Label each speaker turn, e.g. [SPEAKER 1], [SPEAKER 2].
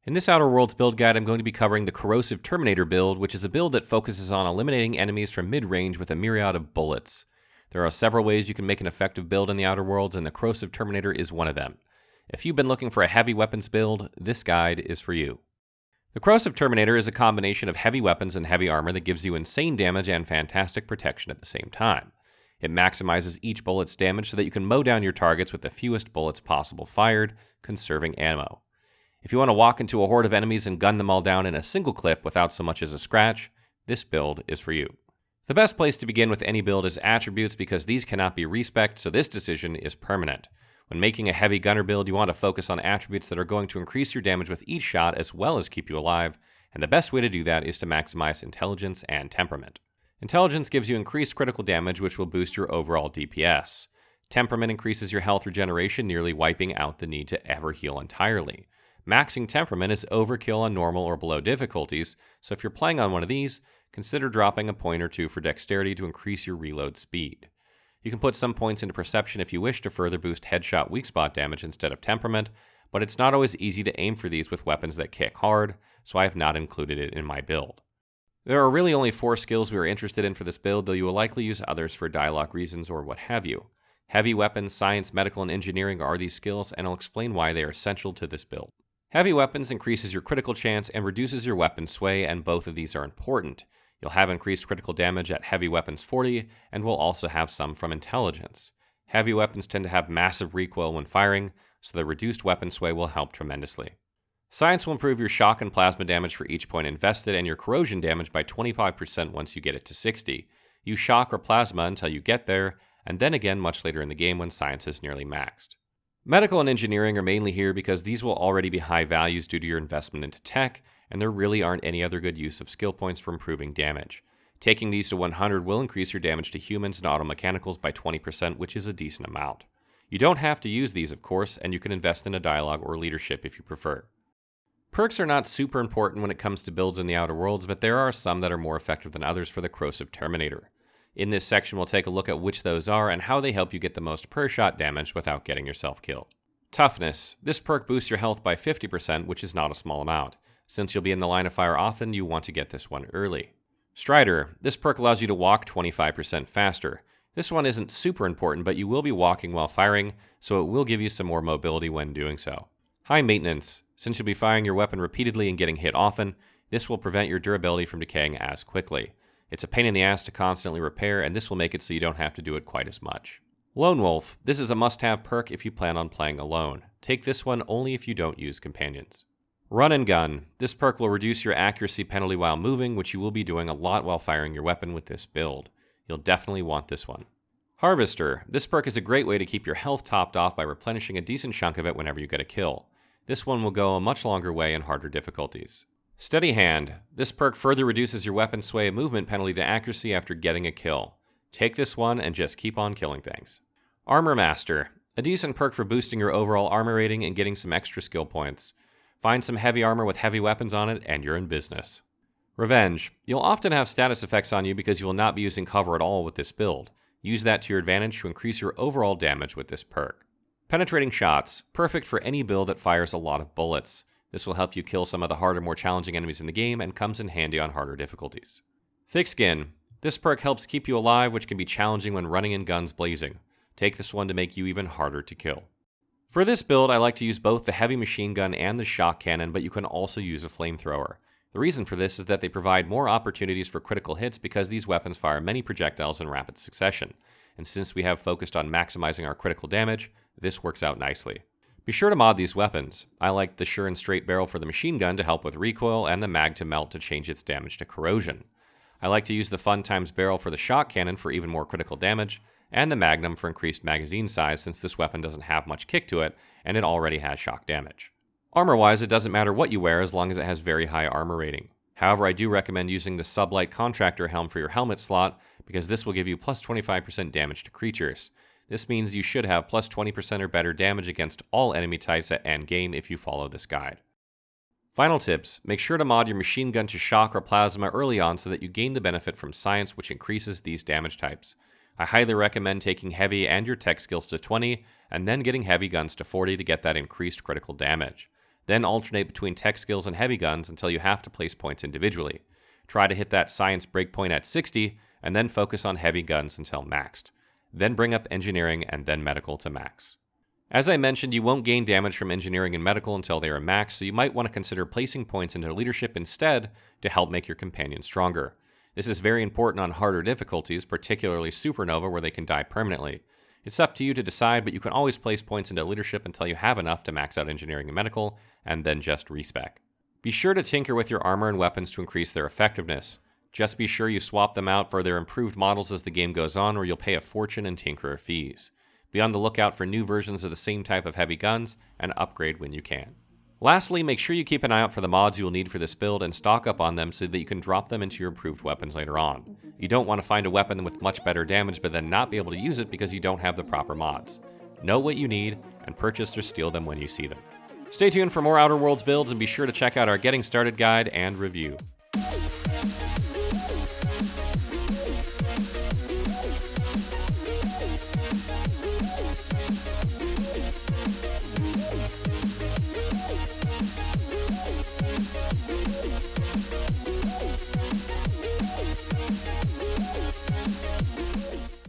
[SPEAKER 1] In this Outer Worlds build guide, I'm going to be covering the Corrosive Terminator build, which is a build that focuses on eliminating enemies from mid-range with a myriad of bullets. There are several ways you can make an effective build in the Outer Worlds, and the Corrosive Terminator is one of them. If you've been looking for a heavy weapons build, this guide is for you. The Corrosive Terminator is a combination of heavy weapons and heavy armor that gives you insane damage and fantastic protection at the same time. It maximizes each bullet's damage so that you can mow down your targets with the fewest bullets possible fired, conserving ammo. If you want to walk into a horde of enemies and gun them all down in a single clip without so much as a scratch, this build is for you. The best place to begin with any build is attributes because these cannot be respec'd, so this decision is permanent. When making a heavy gunner build, you want to focus on attributes that are going to increase your damage with each shot as well as keep you alive, and the best way to do that is to maximize intelligence and temperament. Intelligence gives you increased critical damage, which will boost your overall DPS. Temperament increases your health regeneration, nearly wiping out the need to ever heal entirely. Maxing temperament is overkill on normal or below difficulties, so if you're playing on one of these, consider dropping a point or two for dexterity to increase your reload speed. You can put some points into perception if you wish to further boost headshot weak spot damage instead of temperament, but it's not always easy to aim for these with weapons that kick hard, so I have not included it in my build. There are really only 4 skills we are interested in for this build, though you will likely use others for dialogue reasons or what have you. Heavy weapons, science, medical, and engineering are these skills, and I'll explain why they are essential to this build. Heavy weapons increases your critical chance and reduces your weapon sway, and both of these are important. You'll have increased critical damage at heavy weapons 40, and will also have some from intelligence. Heavy weapons tend to have massive recoil when firing, so the reduced weapon sway will help tremendously. Science will improve your shock and plasma damage for each point invested, and your corrosion damage by 25% once you get it to 60. Use shock or plasma until you get there, and then again much later in the game when science is nearly maxed. Medical and engineering are mainly here because these will already be high values due to your investment into tech, and there really aren't any other good use of skill points for improving damage. Taking these to 100 will increase your damage to humans and automechanicals by 20%, which is a decent amount. You don't have to use these, of course, and you can invest in a dialogue or leadership if you prefer. Perks are not super important when it comes to builds in the Outer Worlds, but there are some that are more effective than others for the Corrosive Terminator. In this section, we'll take a look at which those are and how they help you get the most per shot damage without getting yourself killed. Toughness. This perk boosts your health by 50%, which is not a small amount. Since you'll be in the line of fire often, you want to get this one early. Strider. This perk allows you to walk 25% faster. This one isn't super important, but you will be walking while firing, so it will give you some more mobility when doing so. High maintenance. Since you'll be firing your weapon repeatedly and getting hit often, this will prevent your durability from decaying as quickly. It's a pain in the ass to constantly repair, and this will make it so you don't have to do it quite as much. Lone Wolf. This is a must-have perk if you plan on playing alone. Take this one only if you don't use companions. Run and Gun. This perk will reduce your accuracy penalty while moving, which you will be doing a lot while firing your weapon with this build. You'll definitely want this one. Harvester. This perk is a great way to keep your health topped off by replenishing a decent chunk of it whenever you get a kill. This one will go a much longer way in harder difficulties. Steady Hand. This perk further reduces your weapon sway movement penalty to accuracy after getting a kill. Take this one and just keep on killing things. Armor Master. A decent perk for boosting your overall armor rating and getting some extra skill points. Find some heavy armor with heavy weapons on it and you're in business. Revenge. You'll often have status effects on you because you will not be using cover at all with this build. Use that to your advantage to increase your overall damage with this perk. Penetrating Shots. Perfect for any build that fires a lot of bullets. This will help you kill some of the harder, more challenging enemies in the game and comes in handy on harder difficulties. Thick Skin. This perk helps keep you alive, which can be challenging when running in guns blazing. Take this one to make you even harder to kill. For this build, I like to use both the heavy machine gun and the shock cannon, but you can also use a flamethrower. The reason for this is that they provide more opportunities for critical hits because these weapons fire many projectiles in rapid succession. And since we have focused on maximizing our critical damage, this works out nicely. Be sure to mod these weapons. I like the sure and straight barrel for the machine gun to help with recoil and the mag to melt to change its damage to corrosion. I like to use the fun times barrel for the shock cannon for even more critical damage, and the magnum for increased magazine size since this weapon doesn't have much kick to it and it already has shock damage. Armor-wise, it doesn't matter what you wear as long as it has very high armor rating. However, I do recommend using the Sublight Contractor helm for your helmet slot because this will give you plus 25% damage to creatures. This means you should have plus 20% or better damage against all enemy types at endgame if you follow this guide. Final tips. Make sure to mod your machine gun to shock or plasma early on so that you gain the benefit from science, which increases these damage types. I highly recommend taking heavy and your tech skills to 20, and then getting heavy guns to 40 to get that increased critical damage. Then alternate between tech skills and heavy guns until you have to place points individually. Try to hit that science breakpoint at 60, and then focus on heavy guns until maxed. Then bring up engineering and then medical to max. As I mentioned, you won't gain damage from engineering and medical until they are maxed, so you might want to consider placing points into leadership instead to help make your companion stronger. This is very important on harder difficulties, particularly Supernova, where they can die permanently. It's up to you to decide, but you can always place points into leadership until you have enough to max out engineering and medical, and then just respec. Be sure to tinker with your armor and weapons to increase their effectiveness. Just be sure you swap them out for their improved models as the game goes on, or you'll pay a fortune in tinkerer fees. Be on the lookout for new versions of the same type of heavy guns, and upgrade when you can. Lastly, make sure you keep an eye out for the mods you will need for this build and stock up on them so that you can drop them into your improved weapons later on. You don't want to find a weapon with much better damage but then not be able to use it because you don't have the proper mods. Know what you need, and purchase or steal them when you see them. Stay tuned for more Outer Worlds builds, and be sure to check out our Getting Started guide and review.